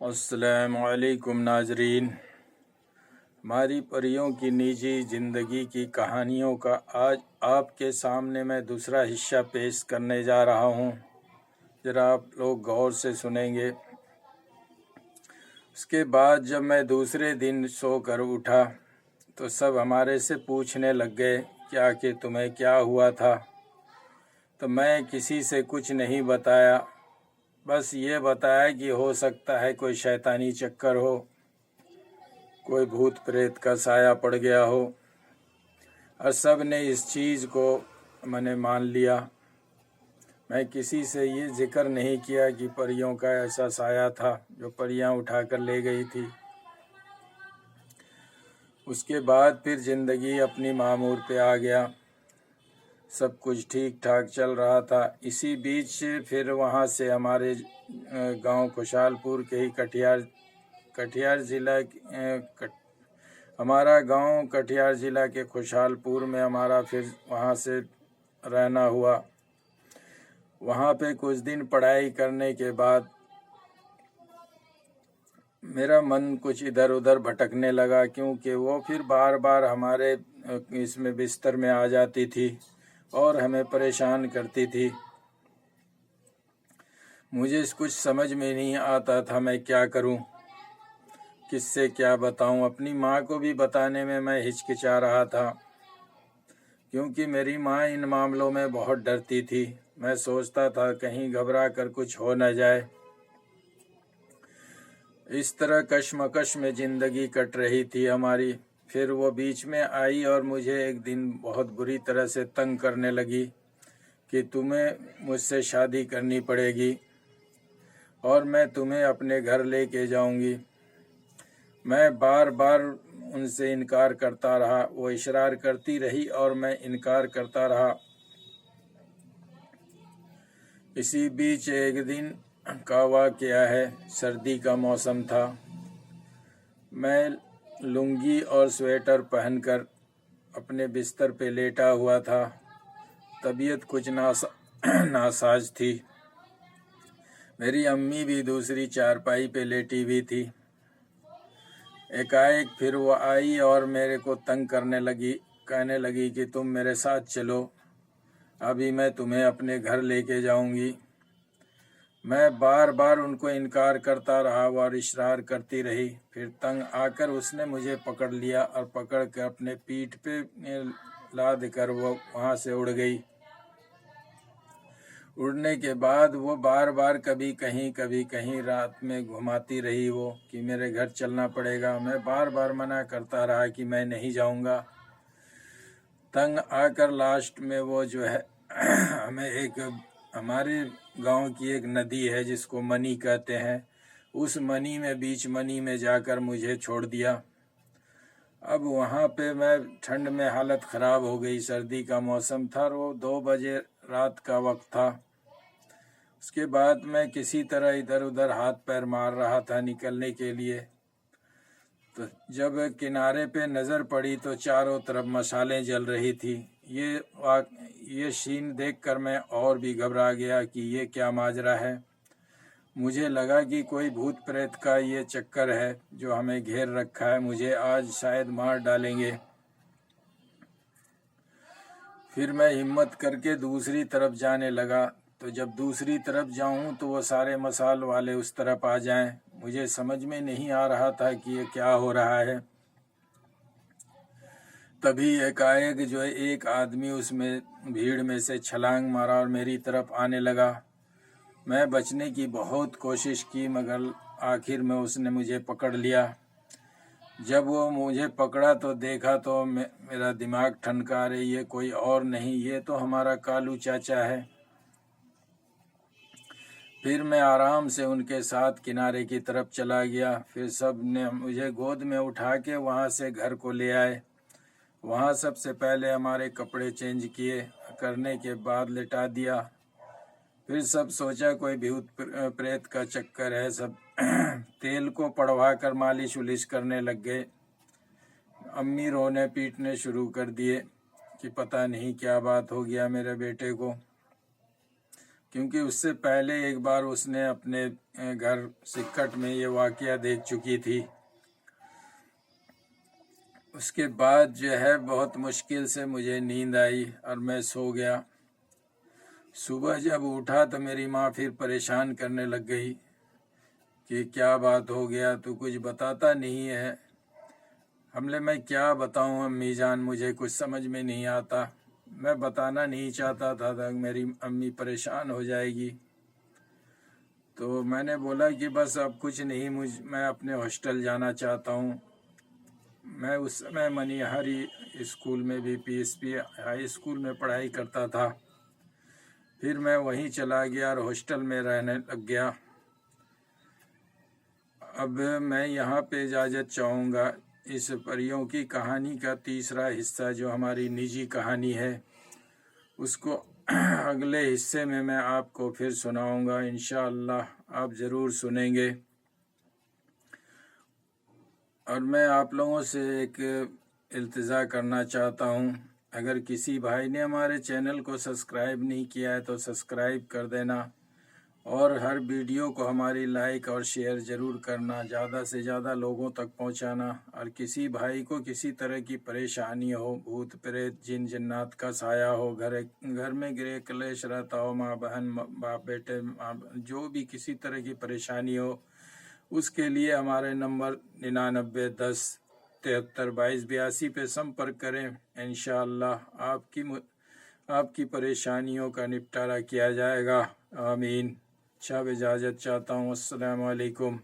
السلام علیکم ناظرین، ہماری پریوں کی نجی زندگی کی کہانیوں کا آج آپ کے سامنے میں دوسرا حصہ پیش کرنے جا رہا ہوں۔ ذرا آپ لوگ غور سے سنیں گے۔ اس کے بعد جب میں دوسرے دن سو کر اٹھا تو سب ہمارے سے پوچھنے لگ گئے کہ تمہیں کیا ہوا تھا؟ تو میں کسی سے کچھ نہیں بتایا، بس یہ بتایا کہ ہو سکتا ہے کوئی شیطانی چکر ہو، کوئی بھوت پریت کا سایہ پڑ گیا ہو، اور سب نے اس چیز کو مان لیا۔ میں کسی سے یہ ذکر نہیں کیا کہ پریوں کا ایسا سایہ تھا جو پریاں اٹھا کر لے گئی تھی۔ اس کے بعد پھر زندگی اپنی معمور پہ آ گیا، سب کچھ ٹھیک ٹھاک چل رہا تھا۔ اسی بیچ پھر وہاں سے ہمارے گاؤں خوشحال پور کے ہی کٹیہار ضلع، ہمارا گاؤں کٹیہار ضلع کے خوشحال پور میں ہمارا پھر وہاں سے رہنا ہوا۔ وہاں پہ کچھ دن پڑھائی کرنے کے بعد میرا من کچھ ادھر ادھر بھٹکنے لگا، کیونکہ وہ پھر بار بار ہمارے اس میں بستر میں آ جاتی تھی اور ہمیں پریشان کرتی تھی۔ مجھے کچھ سمجھ میں نہیں آتا تھا میں کیا کروں، کس سے کیا بتاؤں۔ اپنی ماں کو بھی بتانے میں ہچکچا رہا تھا، کیونکہ میری ماں ان معاملوں میں بہت ڈرتی تھی۔ میں سوچتا تھا کہیں گھبرا کر کچھ ہو نہ جائے۔ اس طرح کشمکش میں زندگی کٹ رہی تھی ہماری۔ پھر وہ بیچ میں آئی اور مجھے ایک دن بہت بری طرح سے تنگ کرنے لگی کہ تمہیں مجھ سے شادی کرنی پڑے گی اور میں تمہیں اپنے گھر لے کے جاؤں گی۔ میں بار بار ان سے انکار کرتا رہا، وہ اصرار کرتی رہی اور میں انکار کرتا رہا۔ اسی بیچ ایک دن کا واقعہ ہے، سردی کا موسم تھا۔ میں لنگی اور سویٹر پہن کر اپنے بستر پہ لیٹا ہوا تھا۔ طبیعت کچھ ناساز تھی۔ میری امی بھی دوسری چارپائی پہ لیٹی ہوئی تھی۔ ایک پھر وہ آئی اور میرے کو تنگ کرنے لگی، کہنے لگی کہ تم میرے ساتھ چلو، ابھی میں تمہیں اپنے گھر لے کے جاؤں گی۔ میں بار بار ان کو انکار کرتا رہا، وہ اصرار کرتی رہی۔ پھر تنگ آ کر اس نے مجھے پکڑ لیا اور پکڑ کر اپنے پیٹھ پہ لاد کر وہ وہاں سے اڑ گئی۔ اڑنے کے بعد وہ بار بار کبھی کہیں رات میں گھماتی رہی وہ کہ میرے گھر چلنا پڑے گا۔ میں بار بار منع کرتا رہا کہ میں نہیں جاؤں گا۔ تنگ آ کر لاسٹ میں وہ جو ہے ہمارے گاؤں کی ایک ندی ہے جس کو منی کہتے ہیں، اس بیچ منی میں جا کر مجھے چھوڑ دیا۔ اب وہاں پہ میں ٹھنڈ میں حالت خراب ہو گئی، سردی کا موسم تھا اور وہ 2 بجے رات کا وقت تھا۔ اس کے بعد میں کسی طرح ادھر ادھر ہاتھ پیر مار رہا تھا نکلنے کے لیے، تو جب کنارے پہ نظر پڑی تو چاروں طرف مشالیں جل رہی تھی۔ یہ سین دیکھ کر میں اور بھی گھبرا گیا کہ یہ کیا ماجرا ہے۔ مجھے لگا کہ کوئی بھوت پریت کا یہ چکر ہے جو ہمیں گھیر رکھا ہے، مجھے آج شاید مار ڈالیں گے۔ پھر میں ہمت کر کے دوسری طرف جانے لگا، تو جب دوسری طرف جاؤں تو وہ سارے مصال والے اس طرف آ جائیں۔ مجھے سمجھ میں نہیں آ رہا تھا کہ یہ کیا ہو رہا ہے۔ تبھی جو ایک آدمی اس میں بھیڑ میں سے چھلانگ مارا اور میری طرف آنے لگا۔ میں بچنے کی بہت کوشش کی مگر آخر میں اس نے مجھے پکڑ لیا۔ جب وہ مجھے پکڑا تو دیکھا تو میرا دماغ ٹھنکا، رہے یہ کوئی اور نہیں، یہ تو ہمارا کالو چاچا ہے۔ پھر میں آرام سے ان کے ساتھ کنارے کی طرف چلا گیا۔ پھر سب نے مجھے گود میں اٹھا کے وہاں سے گھر کو لے آئے۔ وہاں سب سے پہلے ہمارے کپڑے چینج کرنے کے بعد لٹا دیا۔ پھر سب سوچا کوئی بھوت پریت کا چکر ہے، سب تیل کو پڑوا کر مالش ولش کرنے لگ گئے۔ امی رونے پیٹنے شروع کر دیے کہ پتہ نہیں کیا بات ہو گیا میرے بیٹے کو۔ کیونکہ اس سے پہلے ایک بار اس نے اپنے گھر سکٹ میں یہ واقعہ دیکھ چکی تھی۔ اس کے بعد جو ہے بہت مشکل سے مجھے نیند آئی اور میں سو گیا۔ صبح جب اٹھا تو میری ماں پھر پریشان کرنے لگ گئی کہ کیا بات ہو گیا، تو کچھ بتاتا نہیں ہے۔ حملے میں کیا بتاؤں امی جان، مجھے کچھ سمجھ میں نہیں آتا۔ میں بتانا نہیں چاہتا تھا میری امی پریشان ہو جائے گی۔ تو میں نے بولا کہ بس اب کچھ نہیں، میں اپنے ہاسٹل جانا چاہتا ہوں۔ میں اس سمے منیہاری اسکول میں بھی PSP ہائی اسکول میں پڑھائی کرتا تھا۔ پھر میں وہیں چلا گیا اور ہاسٹل میں رہنے لگ گیا۔ اب میں یہاں پہ اجازت چاہوں گا، اس پریوں کی کہانی کا تیسرا حصہ جو ہماری نجی کہانی ہے، اس کو اگلے حصے میں آپ کو پھر سناؤں گا انشاءاللہ، آپ ضرور سنیں گے۔ اور میں آپ لوگوں سے ایک التجا کرنا چاہتا ہوں، اگر کسی بھائی نے ہمارے چینل کو سبسکرائب نہیں کیا ہے تو سبسکرائب کر دینا، اور ہر ویڈیو کو ہماری لائک اور شیئر ضرور کرنا، زیادہ سے زیادہ لوگوں تک پہنچانا۔ اور کسی بھائی کو کسی طرح کی پریشانی ہو، بھوت پریت جن جنات کا سایہ ہو، گھر میں گرہ کلیش رہتا ہو، ماں بہن باپ بیٹے جو بھی کسی طرح کی پریشانی ہو، اس کے لیے ہمارے نمبر 9910 73 22 82 پہ سمپرک کریں۔ انشاءاللہ آپ کی پریشانیوں کا نپٹارہ کیا جائے گا۔ آمین۔ اجازت چاہتا ہوں۔ السلام علیکم۔